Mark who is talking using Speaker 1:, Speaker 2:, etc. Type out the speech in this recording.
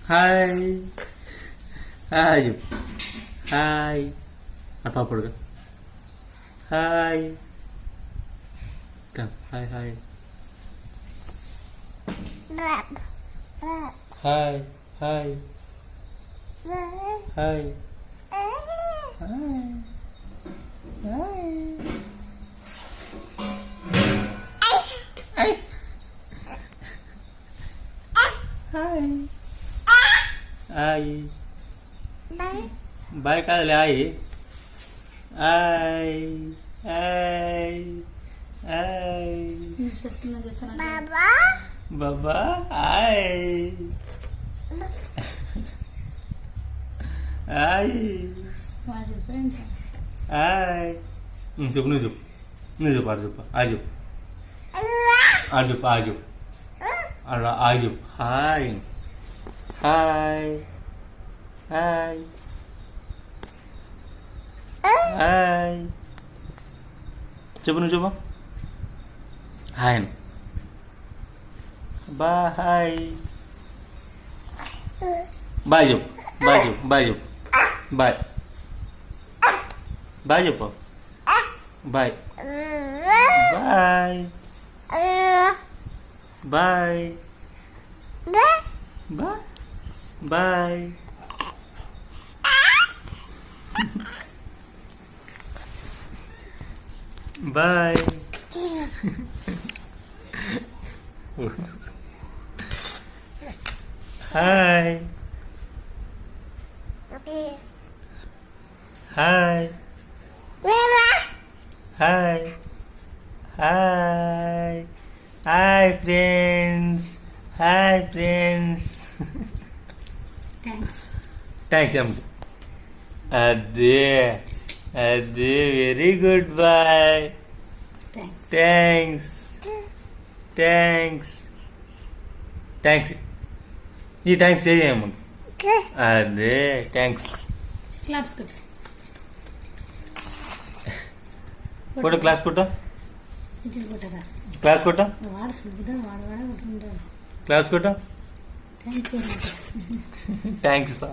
Speaker 1: hi hi hi ఆ పాపడుగా hi hi hi hi hi hi hi bye కాదులే hi hi hi hi బాబా hi hi hi చెప్పు నువ్వు చెప్పు ఆడు చెప్పు ఆడు చెప్పు ఆడు చెప్పు అలా ఆడు చెప్పు హాయ్ హాయ్ హాయ్ హాయ్ చెప్పు నువ్వు చెప్పు హాయ్ బాయ్ బాయ్ చెప్పు బాయ్ చెప్పు బాయ్ చెప్పు బాయ్ బాయ్ చెప్పు bye bye bye bye bye hi hi hi hi hi friends thanks అమ్మ అదే వెరీ గుడ్ బాయ్ థ్యాంక్స్ ఈ థ్యాంక్స్ చేయమ్మ అదే థ్యాంక్స్ కొట్టు క్లాస్ కొట్టు క్లాస్ కొట్టు క్లాస్ కొట్టు థ్యాంక్స్